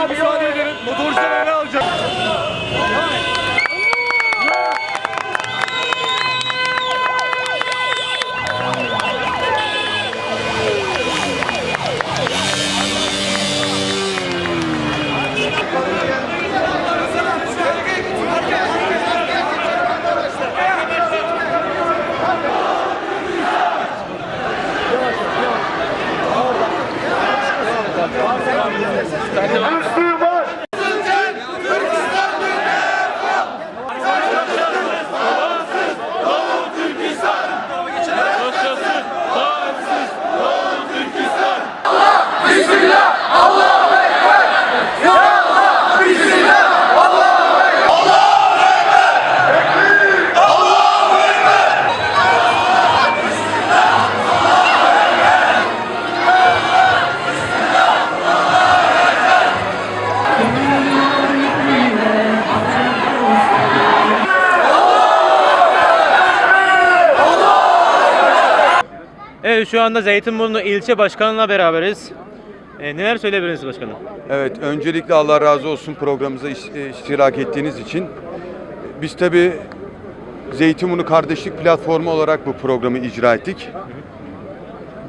Müsaade edin. Motorcular ele alacak. Evet, şu anda Zeytinburnu ilçe başkanıyla beraberiz. Neler söyleyebilirsiniz başkanım? Evet, öncelikle Allah razı olsun programımıza iştirak ettiğiniz için. Biz tabii Zeytinburnu Kardeşlik Platformu olarak bu programı icra ettik.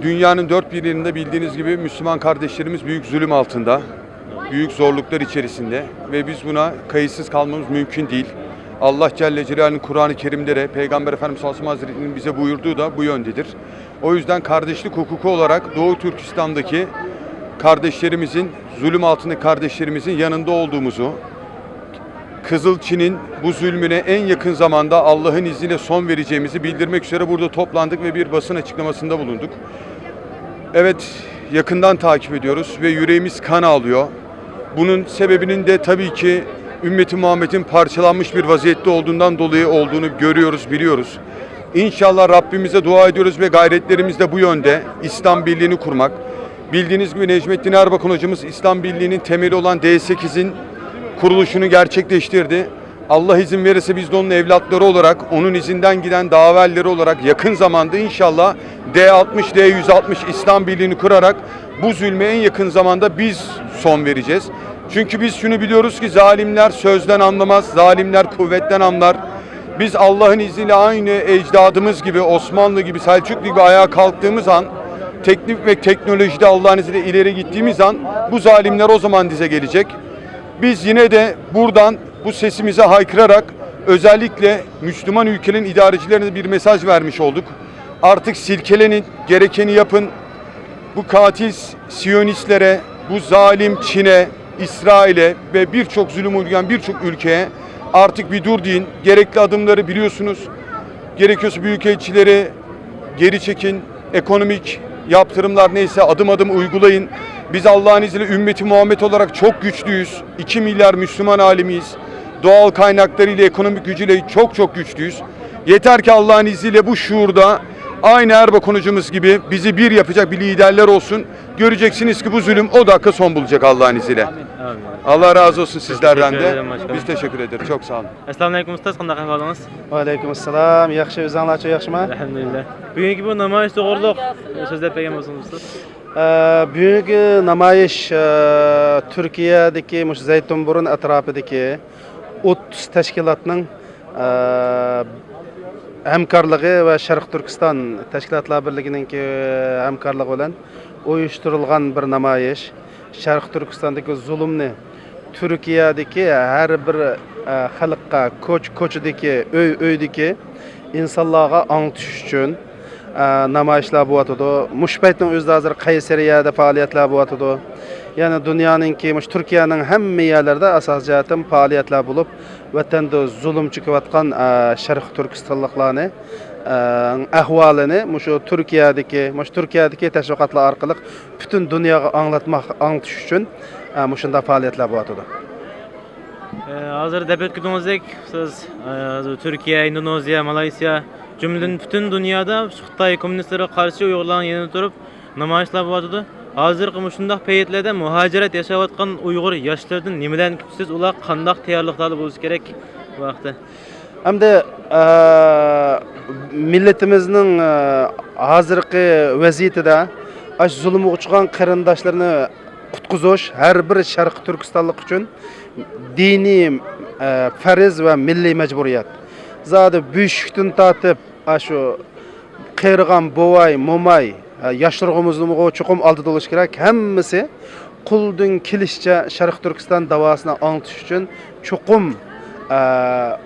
Dünyanın dört bir yerinde bildiğiniz gibi Müslüman kardeşlerimiz büyük zulüm altında, büyük zorluklar içerisinde ve biz buna kayıtsız kalmamız mümkün değil. Allah Celle Celaluhu'nun Kur'an-ı Kerim'de de Peygamber Efendimiz sallallahu aleyhi ve sellem'in bize buyurduğu da bu yöndedir. O yüzden kardeşlik hukuku olarak Doğu Türkistan'daki kardeşlerimizin, zulüm altındaki kardeşlerimizin yanında olduğumuzu, Kızılçin'in bu zulmüne en yakın zamanda Allah'ın izniyle son vereceğimizi bildirmek üzere burada toplandık ve bir basın açıklamasında bulunduk. Evet, yakından takip ediyoruz ve yüreğimiz kan ağlıyor. Bunun sebebinin de tabii ki ümmeti Muhammed'in parçalanmış bir vaziyette olduğundan dolayı olduğunu görüyoruz, biliyoruz. İnşallah Rabbimize dua ediyoruz ve gayretlerimiz de bu yönde. İslam Birliği'ni kurmak. Bildiğiniz gibi Necmettin Erbakan hocamız İslam Birliği'nin temeli olan D8'in kuruluşunu gerçekleştirdi. Allah izin verirse biz de onun evlatları olarak, onun izinden giden davelleri olarak yakın zamanda inşallah D60, D160 İslam Birliği'ni kurarak bu zulme en yakın zamanda biz son vereceğiz. Çünkü biz şunu biliyoruz ki zalimler sözden anlamaz, zalimler kuvvetten anlar. Biz Allah'ın izniyle aynı ecdadımız gibi, Osmanlı gibi, Selçuklu gibi ayağa kalktığımız an, teknik ve teknolojide Allah'ın izniyle ileri gittiğimiz an bu zalimler o zaman dize gelecek. Biz yine de buradan bu sesimize haykırarak özellikle Müslüman ülkelerin idarecilerine bir mesaj vermiş olduk. Artık silkelenin, gerekeni yapın. Bu katil Siyonistlere, bu zalim Çin'e, İsrail'e ve birçok zulüm uygulayan birçok ülkeye artık bir dur deyin. Gerekli adımları biliyorsunuz. Gerekiyorsa büyükelçileri geri çekin. Ekonomik yaptırımlar neyse adım adım uygulayın. Biz Allah'ın izniyle ümmeti Muhammed olarak çok güçlüyüz. 2 milyar Müslüman alemiyiz. Doğal kaynaklarıyla, ekonomik gücüyle çok güçlüyüz. Yeter ki Allah'ın izniyle bu şuurda aynı Erbakan hocamız gibi bizi bir yapacak bir liderler olsun. Göreceksiniz ki bu zulüm o dakika son bulacak Allah'ın izniyle. Amin. Allah razı olsun sizlerden de. Başkanım. Biz teşekkür ederiz. Çok sağ olun. Assalamu alaykum ustoz, qanday ahvolingіз? Va alaykum assalom. Yaxshi, o'zinglarchi yaxshimi? Alhamdulillah. Bugungi bu namoyish to'g'riliq so'zlab bergan bo'lsangiz ustoz. Bugungi namoyish Turkiyadagi Zaytunburun atrofidagi 30 tashkilotning hamkorligi va Sharq Turkiston tashkilotlar birligining hamkorligi bilan uyushtirilgan bir namoyish. Sharq Turkistondagi zulmni Turkiyadagi har bir xalqqa, ko'chadagi, uydagi insonlarga anglatish uchun namoyishlar bo'lyotdi. Mush paytning o'zida hozir Qaysariyada faoliyatlar bo'lyotdi. Ya'ni dunyoning Turkiyaning hamma yerlarida asosiy jihatim faoliyatlar bo'lib, vatanda zulm chekayotgan Sharq Turkistonliklarni ahvolini shu Turkiyadagi tashviqotlar orqali butun dunyoga anglatish uchun shunday faoliyatlar bo'lyotdi. Hozir deb o'tgandek siz Turkiya, Indoneziya, Malayziya jumladan butun dunyoda Xitoy kommunistlarga qarshi Uyg'urlarning yanida turib namoyishlar bo'lyotdi. Hozirgi shunday paytlarda muhojirat yashayotgan Uyg'ur yoshlardan nimadan kutasiz, ular qanday tayyorliklar bo'lishi kerak bu vaqtda? Hamda millatimizning hozirgi vaziyatida aş zulmga uchgan qarindoshlarni qutqizish har bir Sharq Turkistonlik uchun diniy farz va milliy majburiyat. Zodi büyüşükdən tatib aşu qeyrğan bovay, momay, yaşırğımızlığı çoxum aldı doluş kerak. Hammasi quldun kilişçe Sharq Turkiston davasını anlatış üçün çoxum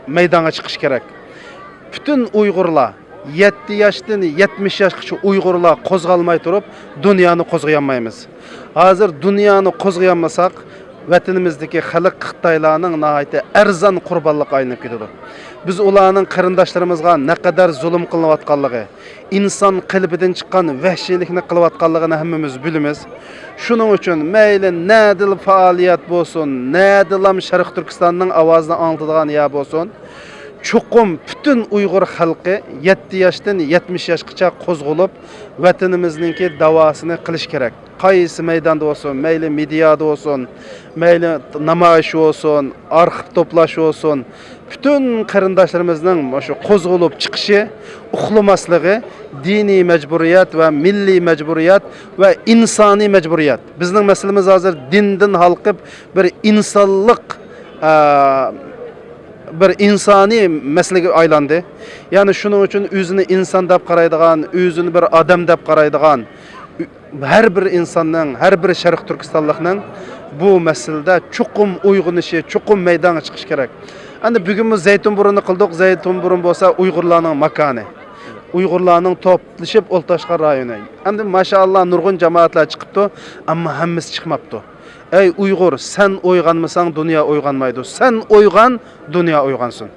meydana çıkış kerak. Bütün Uyg'urlar 7 yaşdan 70 yaşgacha Uyg'urlar qo'zg'almay turib, dunyoni qo'zg'ayolmaymiz. Hozir dunyoni qo'zg'ayolmasak, vatanimizdagi xalq Xitoylarning nihoyatda arzon qurbonlik aynib ketadi. Biz ularning qarindoshlarimizga naqadar zulm qilinayotganligi, inson qalbidan chiqqan vahshiylikni qilayotganligini hammamiz bilamiz. Shuning uchun mayli nadil faoliyat bo'lsin, nadilam Sharq Turkistonning ovozini angladigan ya bo'lsin, çoxum bütün Uyghur xalqi 7 yaşdan 70 yaşgacha qo'zg'alib, vatanimizningki davosini qilish kerak. Qaysi maydonda bo'lsin, mayli mediada bo'lsin, mayli namoyish bo'lsin, arxiv to'plash bo'lsin, bütün qarindoshlarimizning shu qo'zg'alib chiqishi, uxlamasligi diniy majburiyat va milliy majburiyat va insoniy majburiyat. Bizning masalamiz hozir dindan halqib bir insonlik bir insani meseleге aylandı. Yani şunun için özünü insan dep qaraydigan, özünü bir adam dep qaraydigan her bir insanın, her bir Sharq Turkistonlikning bu meselede çoxum uyg'unishi, çoxum meydana chiqish kerak. Endi bugun biz Zaytunburunni qildik. Zaytunburun bo'lsa Uyg'urlarning makoni. Uyg'urlarning to'plashib o'ltashgan rayoni. Endi maşallah nurg'un jamoatlar chiqibdi, ammo hammasi chiqmabdi. Ey Uyg'ur, sen uyg'onmasang dunyo uyg'onmaydi. Sen uyg'on, dunyo uyg'onsin.